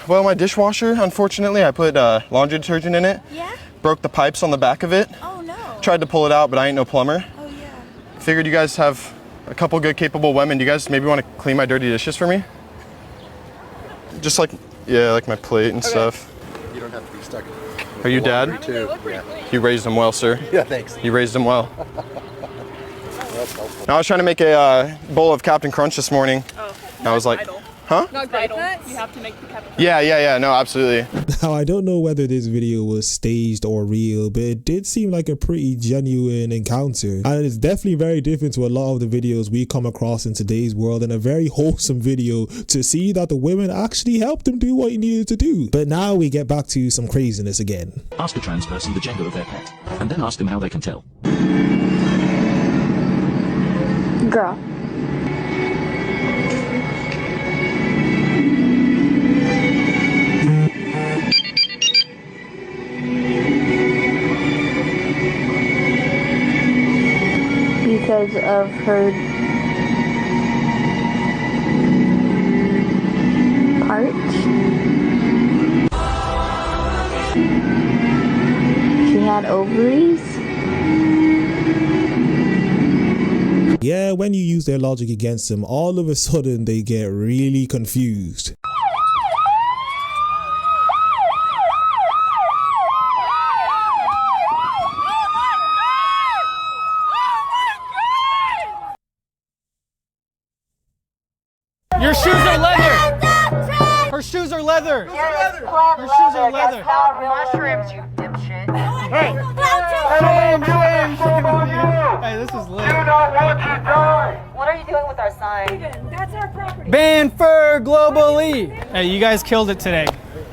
Well, my dishwasher, unfortunately, I put laundry detergent in it. Yeah? Broke the pipes on the back of it. Oh no. Tried to pull it out, but I ain't no plumber. Oh yeah. Figured you guys have a couple good, capable women. Do you guys maybe want to clean my dirty dishes for me? Just like, yeah, like my plate and stuff. You don't have to be stuck. Are you dad? Too. Yeah. You raised them well, sir. Yeah, thanks. You raised them well. That's helpful. I was trying to make a bowl of Captain Crunch this morning. Oh. And I was like, Vital. huh? Not vital. You have to make the Captain. Yeah, no, absolutely. Now, I don't know whether this video was staged or real, but it did seem like a pretty genuine encounter. And it's definitely very different to a lot of the videos we come across in today's world, and a very wholesome video to see that the women actually helped him do what he needed to do. But now we get back to some craziness again. Ask a trans person the gender of their pet, and then ask them how they can tell. Girl. Because of her part. She had ovaries. Yeah, when you use their logic against them, all of a sudden they get really confused. Your shoes are leather! Her shoes are leather! Her shoes are leather! Mushrooms, you dipshit. Hey! Hey, this is lit. What are you doing with our sign? That's our property. Ban fur globally! Hey, you guys killed it today.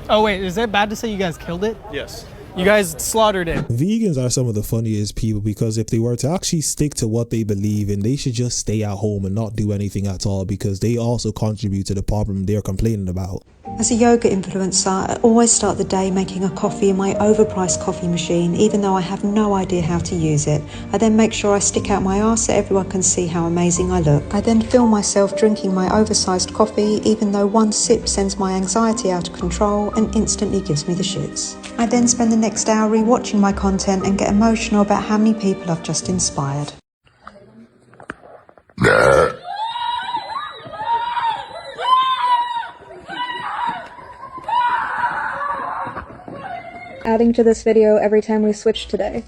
Oh wait, is it bad to say you guys killed it? Yes. You guys slaughtered it. Vegans are some of the funniest people, because if they were to actually stick to what they believe in, they should just stay at home and not do anything at all, because they also contribute to the problem they're complaining about. As a yoga influencer, I always start the day making a coffee in my overpriced coffee machine, even though I have no idea how to use it. I then make sure I stick out my arse so everyone can see how amazing I look. I then film myself drinking my oversized coffee, even though one sip sends my anxiety out of control and instantly gives me the shits. I then spend the next hour rewatching my content and get emotional about how many people I've just inspired. Adding to this video every time we switch today.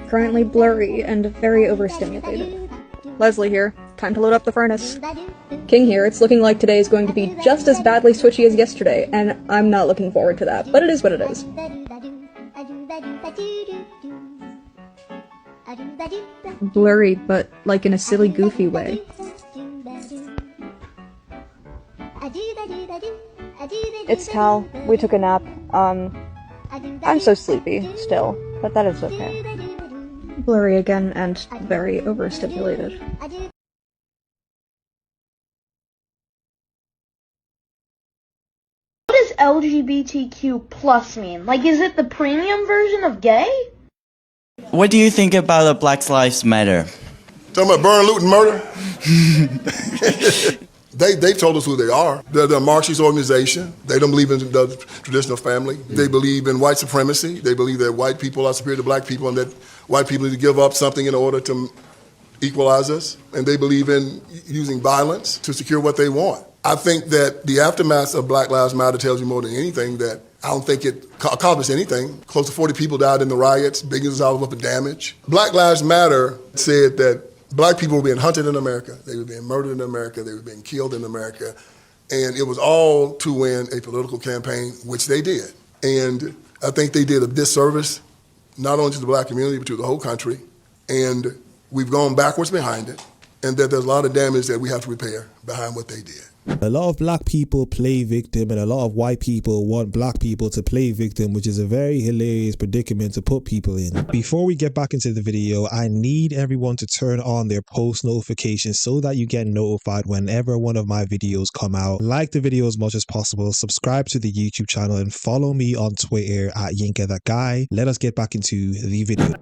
Currently blurry and very overstimulated. Leslie here. Time to load up the furnace. King here. It's looking like today is going to be just as badly switchy as yesterday, and I'm not looking forward to that, but it is what it is. Blurry, but like in a silly, goofy way. It's Tal. We took a nap. I'm so sleepy, still, but that is okay. Blurry again, and very overstimulated. What does LGBTQ plus mean? Like, is it the premium version of gay? What do you think about the Black Lives Matter? Talking about burn, loot, and murder? They told us who they are. They're a Marxist organization. They don't believe in the traditional family. They believe in white supremacy. They believe that white people are superior to black people and that white people need to give up something in order to equalize us. And they believe in using violence to secure what they want. I think that the aftermath of Black Lives Matter tells you more than anything that I don't think it accomplished anything. Close to 40 people died in the riots, billions of dollars worth of damage. Black Lives Matter said that black people were being hunted in America, they were being murdered in America, they were being killed in America, and it was all to win a political campaign, which they did. And I think they did a disservice, not only to the black community, but to the whole country. And we've gone backwards behind it, and that there's a lot of damage that we have to repair behind what they did. A lot of black people play victim, and a lot of white people want black people to play victim, which is a very hilarious predicament to put people in. Before we get back into the video, I need everyone to turn on their post notifications so that you get notified whenever one of my videos come out. Like the video as much as possible, subscribe to the YouTube channel, and follow me on Twitter at YinkaThatGuy. Let us get back into the video.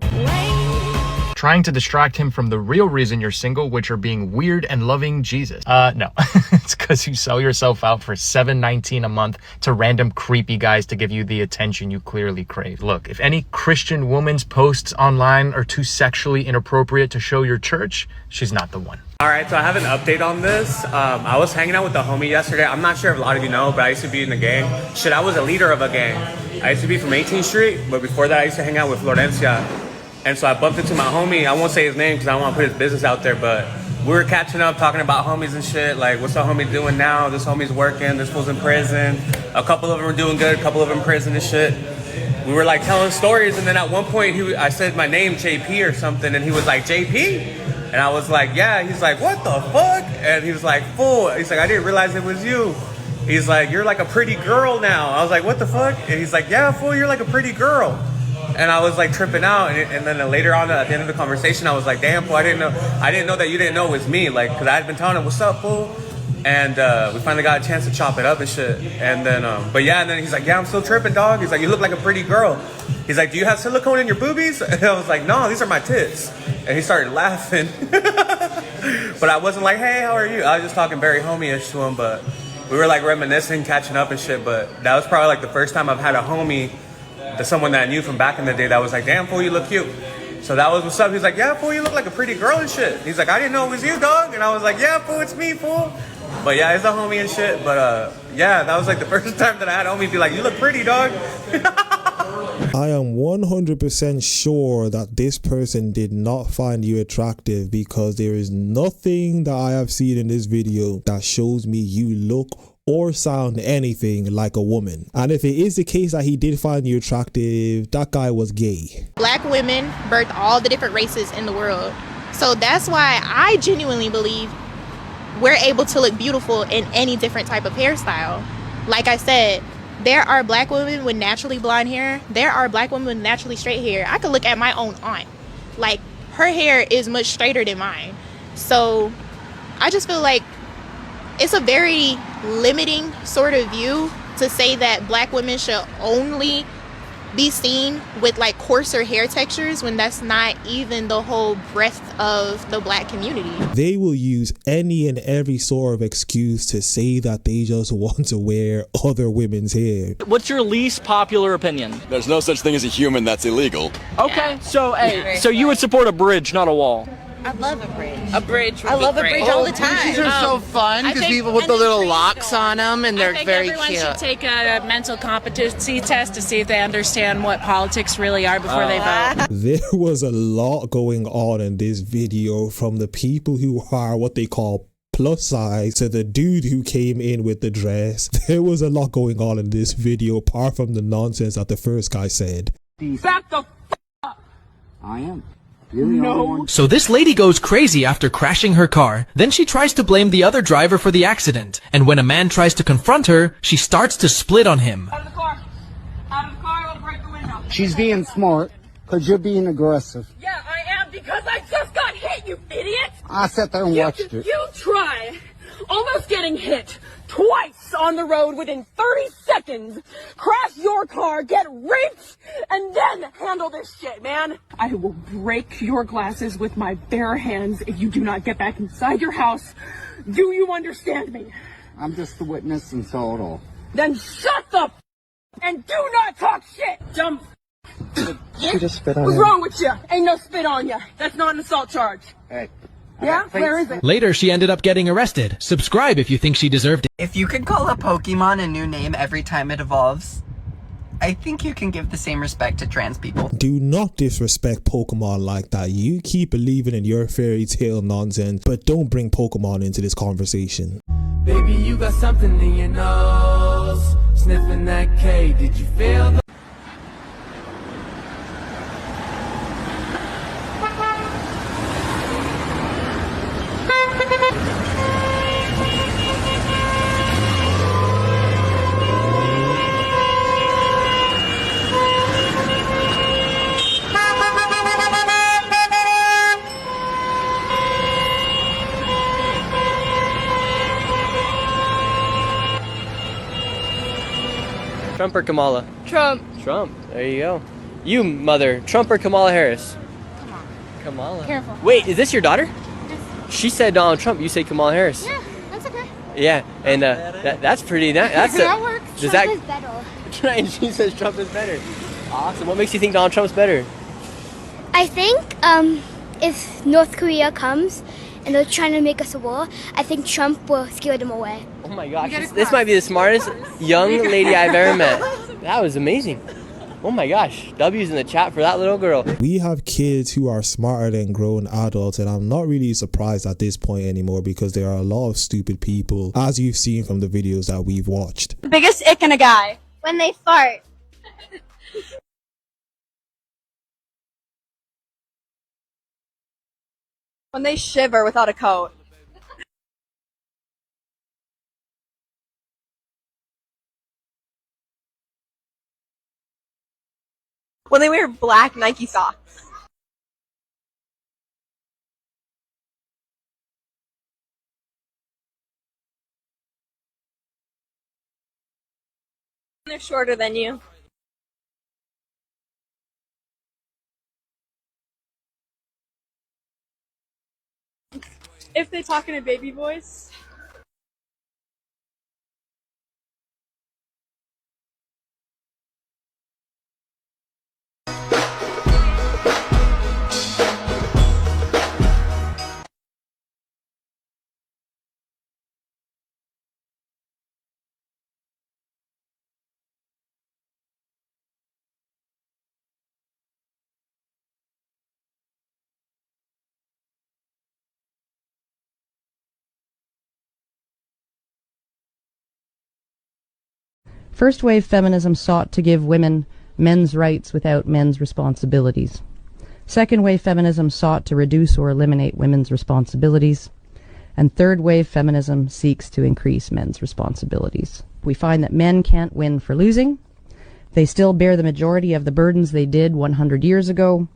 trying to distract him from the real reason you're single, which are being weird and loving Jesus. No. It's because you sell yourself out for $7.19 a month to random creepy guys to give you the attention you clearly crave. Look, if any Christian woman's posts online are too sexually inappropriate to show your church, she's not the one. All right, so I have an update on this. I was hanging out with a homie yesterday. I'm not sure if a lot of you know, but I used to be in a gang. Shit, I was a leader of a gang. I used to be from 18th Street, but before that I used to hang out with Florencia. And so I bumped into my homie. I won't say his name because I don't want to put his business out there, but we were catching up, talking about homies and shit. Like, what's our homie doing now? This homie's working, this fool's in prison. A couple of them are doing good, a couple of them in prison and shit. We were like telling stories, and then at one point I said my name, JP or something, and he was like, JP? And I was like, yeah. He's like, what the fuck? And he was like, fool. He's like, I didn't realize it was you. He's like, you're like a pretty girl now. I was like, what the fuck? And he's like, yeah, fool, you're like a pretty girl. And I was like tripping out. And then later on at the end of the conversation, I was like, damn, fool, I didn't know that you didn't know it was me. Like, cause I had been telling him, what's up, fool? And we finally got a chance to chop it up and shit. And then, but yeah, and then he's like, yeah, I'm still tripping, dog. He's like, you look like a pretty girl. He's like, do you have silicone in your boobies? And I was like, no, these are my tits. And he started laughing. But I wasn't like, hey, how are you? I was just talking very homie-ish to him, but we were like reminiscing, catching up and shit. But that was probably like the first time I've had a homie, someone that I knew from back in the day, that was like, damn, fool, you look cute. So that was what's up. He's like, yeah, fool, you look like a pretty girl and shit. He's like, I didn't know it was you, dog. And I was like, yeah, fool, it's me, fool. But yeah, it's a homie and shit. But yeah, that was like the first time that I had a homie be like, you look pretty, dog. I am 100% sure that this person did not find you attractive, because there is nothing that I have seen in this video that shows me you look or sound anything like a woman. And if it is the case that he did find you attractive, that guy was gay. Black women birth all the different races in the world. So that's why I genuinely believe we're able to look beautiful in any different type of hairstyle. Like I said, there are black women with naturally blonde hair. There are black women with naturally straight hair. I could look at my own aunt. Like, her hair is much straighter than mine. So I just feel like it's a very limiting sort of view to say that black women should only be seen with like coarser hair textures, when that's not even the whole breadth of the black community. They will use any and every sort of excuse to say that they just want to wear other women's hair. What's your least popular opinion? There's no such thing as a human that's illegal. Okay, yeah. So hey, so you would support a bridge, not a wall? I love a bridge. A bridge. I love a bridge all the time. Bridges are so fun because people put the little locks on them, and they're very cute. I think everyone should take a mental competency test to see if they understand what politics really are before they vote. There was a lot going on in this video, from the people who are what they call plus size to the dude who came in with the dress. There was a lot going on in this video, apart from the nonsense that the first guy said. Back the f up! I am. No. So this lady goes crazy after crashing her car. Then she tries to blame the other driver for the accident. And when a man tries to confront her, she starts to split on him. Out of the car. Out of the car, I'll break the window. She's being smart, because you're being aggressive. Yeah, I am, because I just got hit, you idiot! I sat there and watched it. You try almost getting hit twice on the road within 30 seconds, crash your car, get raped, and then handle this shit, man. I will break your glasses with my bare hands if you do not get back inside your house. Do you understand me? I'm just the witness and so it all. Then shut the f and do not talk shit, dumb She just spit on What's him. wrong with you? Ain't no spit on you. That's not an assault charge. Hey. Yeah? Where is it? Later, she ended up getting arrested. Subscribe if you think she deserved it. If you could call a Pokemon a new name every time it evolves, I think you can give the same respect to trans people. Do not disrespect Pokemon like that. You keep believing in your fairy tale nonsense, but don't bring Pokemon into this conversation. Baby, you got something in your nose. Sniffing that K, did you feel the... Trump or Kamala? Trump. Trump. There you go. You, mother. Trump or Kamala Harris? Kamala. Careful. Wait, is this your daughter? She said Donald Trump. You say Kamala Harris. Yeah, that's okay. Yeah, and that's pretty. That's that works. Does Trump that? is better. Right, and she says Trump is better. Awesome. What makes you think Donald Trump's better? I think if North Korea comes and they're trying to make us a war, I think Trump will scare them away. Oh my gosh, this might be the smartest young lady I've ever met. That was amazing. Oh my gosh, W's in the chat for that little girl. We have kids who are smarter than grown adults, and I'm not really surprised at this point anymore because there are a lot of stupid people, as you've seen from the videos that we've watched. The biggest ick in a guy. When they fart. When they shiver without a coat. When they wear black Nike socks. When they're shorter than you. If they talk in a baby voice. First wave feminism sought to give women men's rights without men's responsibilities. Second wave feminism sought to reduce or eliminate women's responsibilities. And third wave feminism seeks to increase men's responsibilities. We find that men can't win for losing. They still bear the majority of the burdens they did 100 years ago.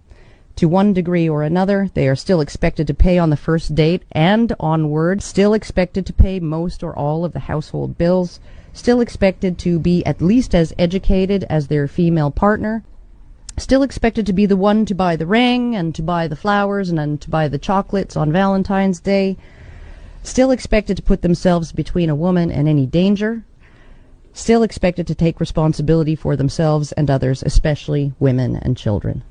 To one degree or another, they are still expected to pay on the first date and onward, still expected to pay most or all of the household bills, still expected to be at least as educated as their female partner, still expected to be the one to buy the ring and to buy the flowers and then to buy the chocolates on Valentine's Day, still expected to put themselves between a woman and any danger, still expected to take responsibility for themselves and others, especially women and children.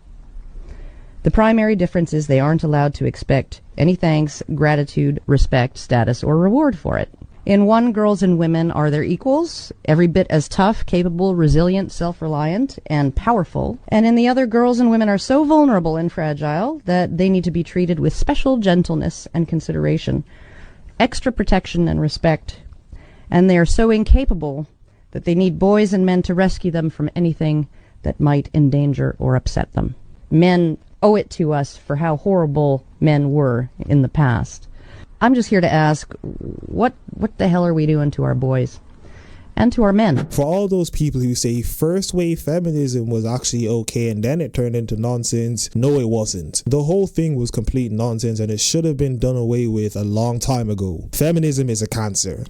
The primary difference is they aren't allowed to expect any thanks, gratitude, respect, status, or reward for it. In one, girls and women are their equals, every bit as tough, capable, resilient, self-reliant, and powerful. And in the other, girls and women are so vulnerable and fragile that they need to be treated with special gentleness and consideration, extra protection and respect. And they are so incapable that they need boys and men to rescue them from anything that might endanger or upset them. Men owe it to us for how horrible men were in the past. I'm just here to ask, what the hell are we doing to our boys and to our men? For all those people who say first wave feminism was actually okay and then it turned into nonsense, no it wasn't. The whole thing was complete nonsense and it should have been done away with a long time ago. Feminism is a cancer.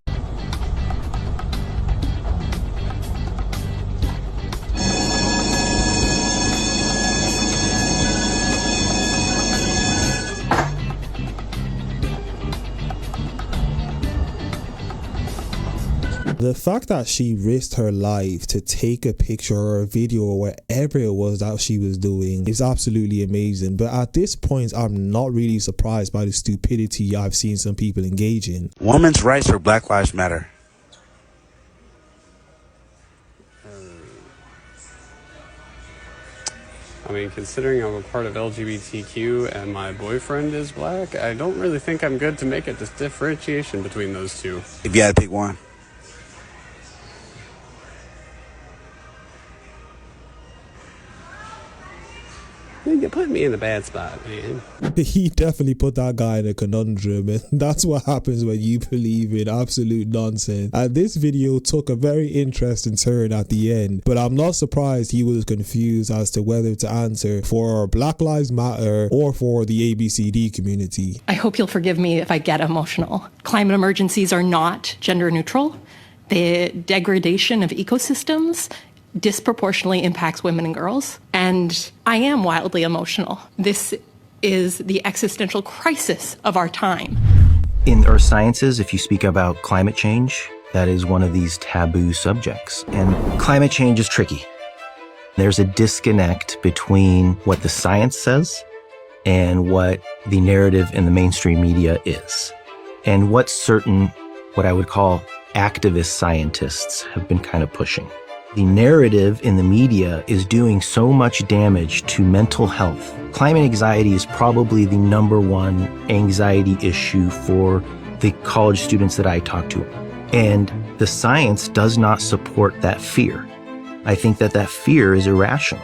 The fact that she risked her life to take a picture or a video or whatever it was that she was doing is absolutely amazing. But at this point, I'm not really surprised by the stupidity I've seen some people engage in. Women's rights or Black Lives Matter? I mean, considering I'm a part of LGBTQ and my boyfriend is black, I don't really think I'm good to make a differentiation between those two. If you had to pick one. You're putting me in a bad spot, man. He definitely put that guy in a conundrum, and that's what happens when you believe in absolute nonsense. And this video took a very interesting turn at the end, but I'm not surprised he was confused as to whether to answer for Black Lives Matter or for the ABCD community. I hope you'll forgive me if I get emotional. Climate emergencies are not gender neutral. The degradation of ecosystems disproportionately impacts women and girls, and I am wildly emotional. This is the existential crisis of our time. In earth sciences, if you speak about climate change, that is one of these taboo subjects. And climate change is tricky. There's a disconnect between what the science says and what the narrative in the mainstream media is, and what certain, what I would call activist scientists have been kind of pushing. The narrative in the media is doing so much damage to mental health. Climate anxiety is probably the #1 anxiety issue for the college students that I talk to. And the science does not support that fear. I think that that fear is irrational.